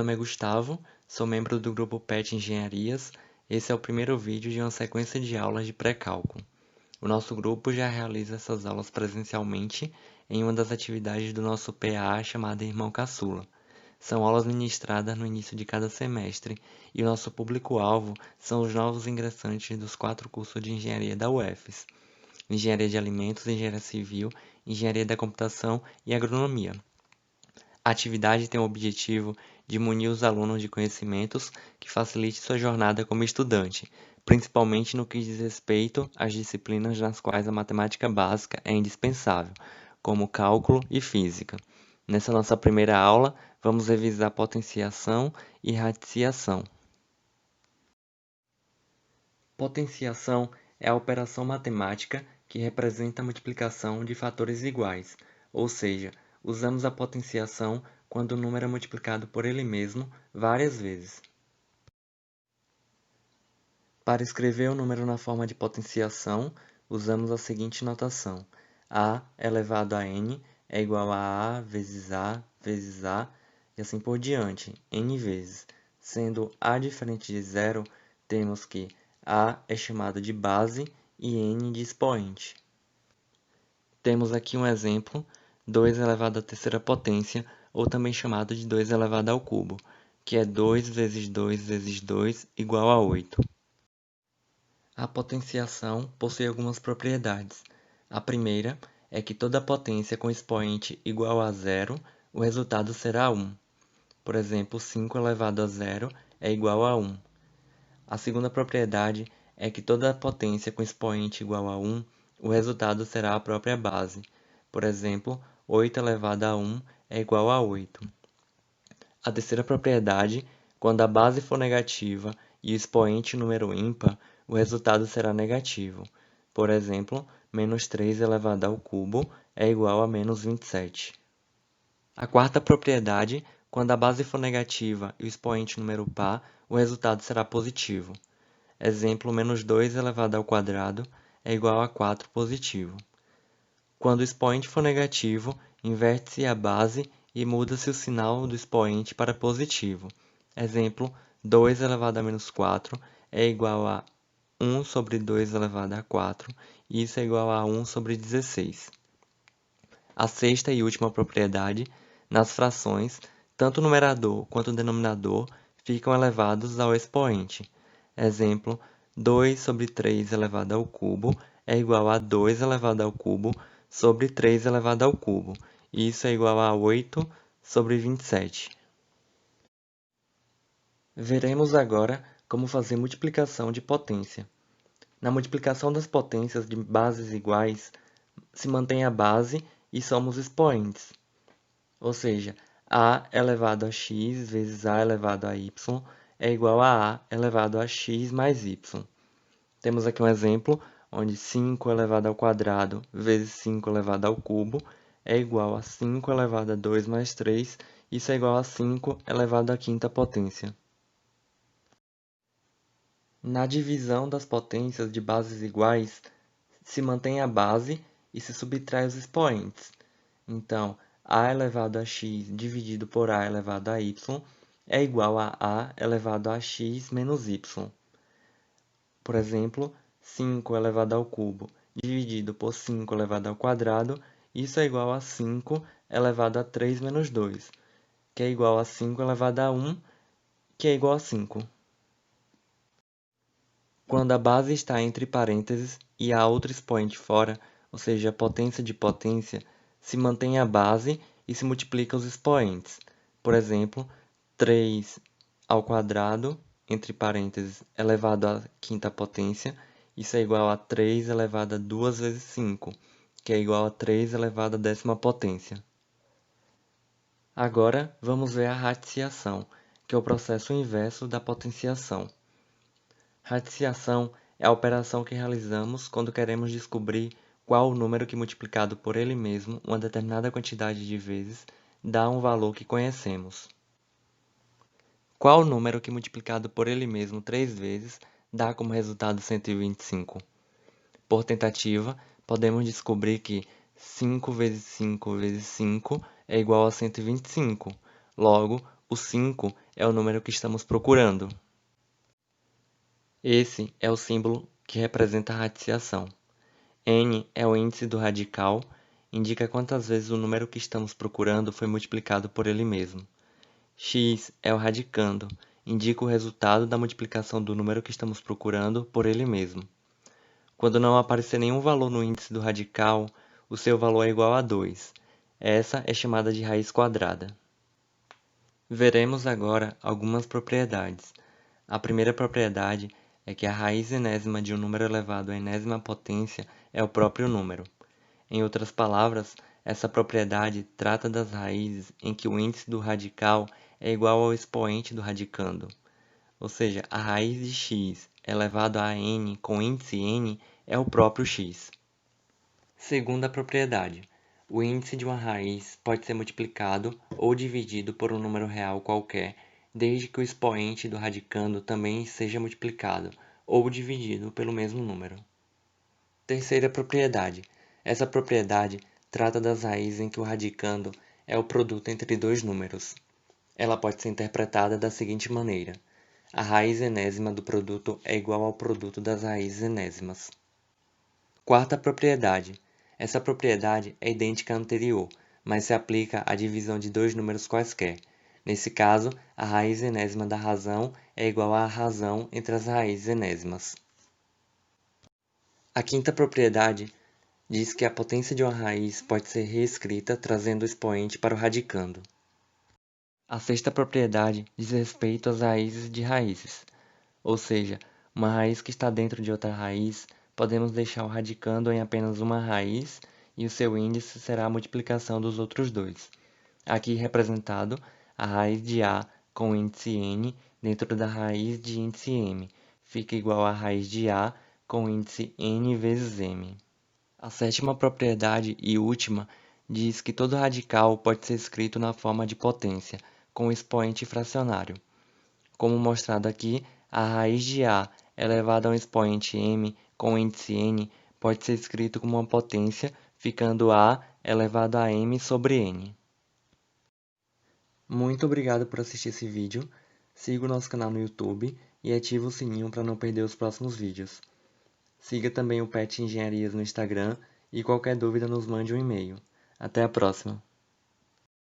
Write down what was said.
nome é Gustavo, sou membro do grupo PET Engenharias. Esse é o primeiro vídeo de uma sequência de aulas de pré-cálculo. O nosso grupo já realiza essas aulas presencialmente em uma das atividades do nosso PA chamada Irmão Caçula. São aulas ministradas no início de cada semestre e o nosso público-alvo são os novos ingressantes dos 4 cursos de engenharia da UFES: Engenharia de Alimentos, Engenharia Civil, Engenharia da Computação e Agronomia. A atividade tem o objetivo de munir os alunos de conhecimentos que facilite sua jornada como estudante, principalmente no que diz respeito às disciplinas nas quais a matemática básica é indispensável, como cálculo e física. Nessa nossa primeira aula, vamos revisar potenciação e radiciação. Potenciação é a operação matemática que representa a multiplicação de fatores iguais, ou seja, usamos a potenciação quando o número é multiplicado por ele mesmo várias vezes. Para escrever o número na forma de potenciação, usamos a seguinte notação: a elevado a n é igual a vezes a vezes a, e assim por diante, n vezes. Sendo a diferente de zero, temos que a é chamado de base e n de expoente. Temos aqui um exemplo: 2 elevado à terceira potência, ou também chamado de 2 elevado ao cubo, que é 2 vezes 2 vezes 2 igual a 8. A potenciação possui algumas propriedades. A primeira é que toda potência com expoente igual a zero, o resultado será 1. Por exemplo, 5 elevado a zero é igual a 1. A segunda propriedade é que toda potência com expoente igual a 1, o resultado será a própria base. Por exemplo, 8 elevado a 1 é igual a 8. A terceira propriedade, quando a base for negativa e o expoente número ímpar, o resultado será negativo. Por exemplo, menos 3 elevado ao cubo é igual a menos 27. A quarta propriedade, quando a base for negativa e o expoente número par, o resultado será positivo. Exemplo, menos 2 elevado ao quadrado é igual a 4 positivo. Quando o expoente for negativo, inverte-se a base e muda-se o sinal do expoente para positivo. Exemplo, 2 elevado a menos 4 é igual a 1 sobre 2 elevado a 4, e isso é igual a 1 sobre 16. A sexta e última propriedade, nas frações, tanto o numerador quanto o denominador ficam elevados ao expoente. Exemplo, 2 sobre 3 elevado ao cubo é igual a 2 elevado ao cubo sobre 3 elevado ao cubo, e isso é igual a 8 sobre 27. Veremos agora como fazer multiplicação de potência. Na multiplicação das potências de bases iguais, se mantém a base e somos expoentes. Ou seja, a elevado a x vezes a elevado a y é igual a elevado a x mais y. Temos aqui um exemplo onde 5 elevado ao quadrado vezes 5 elevado ao cubo é igual a 5 elevado a 2 mais 3, isso é igual a 5 elevado à quinta potência. Na divisão das potências de bases iguais, se mantém a base e se subtrai os expoentes. Então, a elevado a x dividido por a elevado a y é igual a elevado a x menos y. Por exemplo, 5 elevado ao cubo dividido por 5 elevado ao quadrado, isso é igual a 5 elevado a 3 menos 2, que é igual a 5 elevado a 1, que é igual a 5. Quando a base está entre parênteses e há outro expoente fora, ou seja, potência de potência, se mantém a base e se multiplica os expoentes. Por exemplo, 3 ao quadrado, entre parênteses, elevado à quinta potência, isso é igual a 3 elevado a 2 vezes 5, que é igual a 3 elevado à décima potência. Agora, vamos ver a radiciação, que é o processo inverso da potenciação. Radiciação é a operação que realizamos quando queremos descobrir qual o número que, multiplicado por ele mesmo uma determinada quantidade de vezes, dá um valor que conhecemos. Qual o número que, multiplicado por ele mesmo 3 vezes, dá como resultado 125? Por tentativa, podemos descobrir que 5 vezes 5 vezes 5 é igual a 125. Logo, o 5 é o número que estamos procurando. Esse é o símbolo que representa a radiciação. N é o índice do radical, indica quantas vezes o número que estamos procurando foi multiplicado por ele mesmo. X é o radicando, indica o resultado da multiplicação do número que estamos procurando por ele mesmo. Quando não aparecer nenhum valor no índice do radical, o seu valor é igual a 2. Essa é chamada de raiz quadrada. Veremos agora algumas propriedades. A primeira propriedade é que a raiz enésima de um número elevado à enésima potência é o próprio número. Em outras palavras, essa propriedade trata das raízes em que o índice do radical é igual ao expoente do radicando. Ou seja, a raiz de x elevado a n com índice n é o próprio x. Segunda propriedade. O índice de uma raiz pode ser multiplicado ou dividido por um número real qualquer, desde que o expoente do radicando também seja multiplicado ou dividido pelo mesmo número. Terceira propriedade. Essa propriedade trata das raízes em que o radicando é o produto entre dois números. Ela pode ser interpretada da seguinte maneira: a raiz enésima do produto é igual ao produto das raízes enésimas. Quarta propriedade. Essa propriedade é idêntica à anterior, mas se aplica à divisão de dois números quaisquer. Nesse caso, a raiz enésima da razão é igual à razão entre as raízes enésimas. A quinta propriedade diz que a potência de uma raiz pode ser reescrita trazendo o expoente para o radicando. A sexta propriedade diz respeito às raízes de raízes, ou seja, uma raiz que está dentro de outra raiz, podemos deixar o radicando em apenas uma raiz e o seu índice será a multiplicação dos outros dois. Aqui representado a raiz de A com índice n dentro da raiz de índice m, fica igual a raiz de A com índice n vezes m. A sétima propriedade e última diz que todo radical pode ser escrito na forma de potência, com expoente fracionário. Como mostrado aqui, a raiz de A elevada a um expoente m com índice n pode ser escrito como uma potência, ficando A elevado a m sobre n. Muito obrigado por assistir esse vídeo, siga o nosso canal no YouTube e ative o sininho para não perder os próximos vídeos. Siga também o PET Engenharias no Instagram e qualquer dúvida nos mande um e-mail. Até a próxima!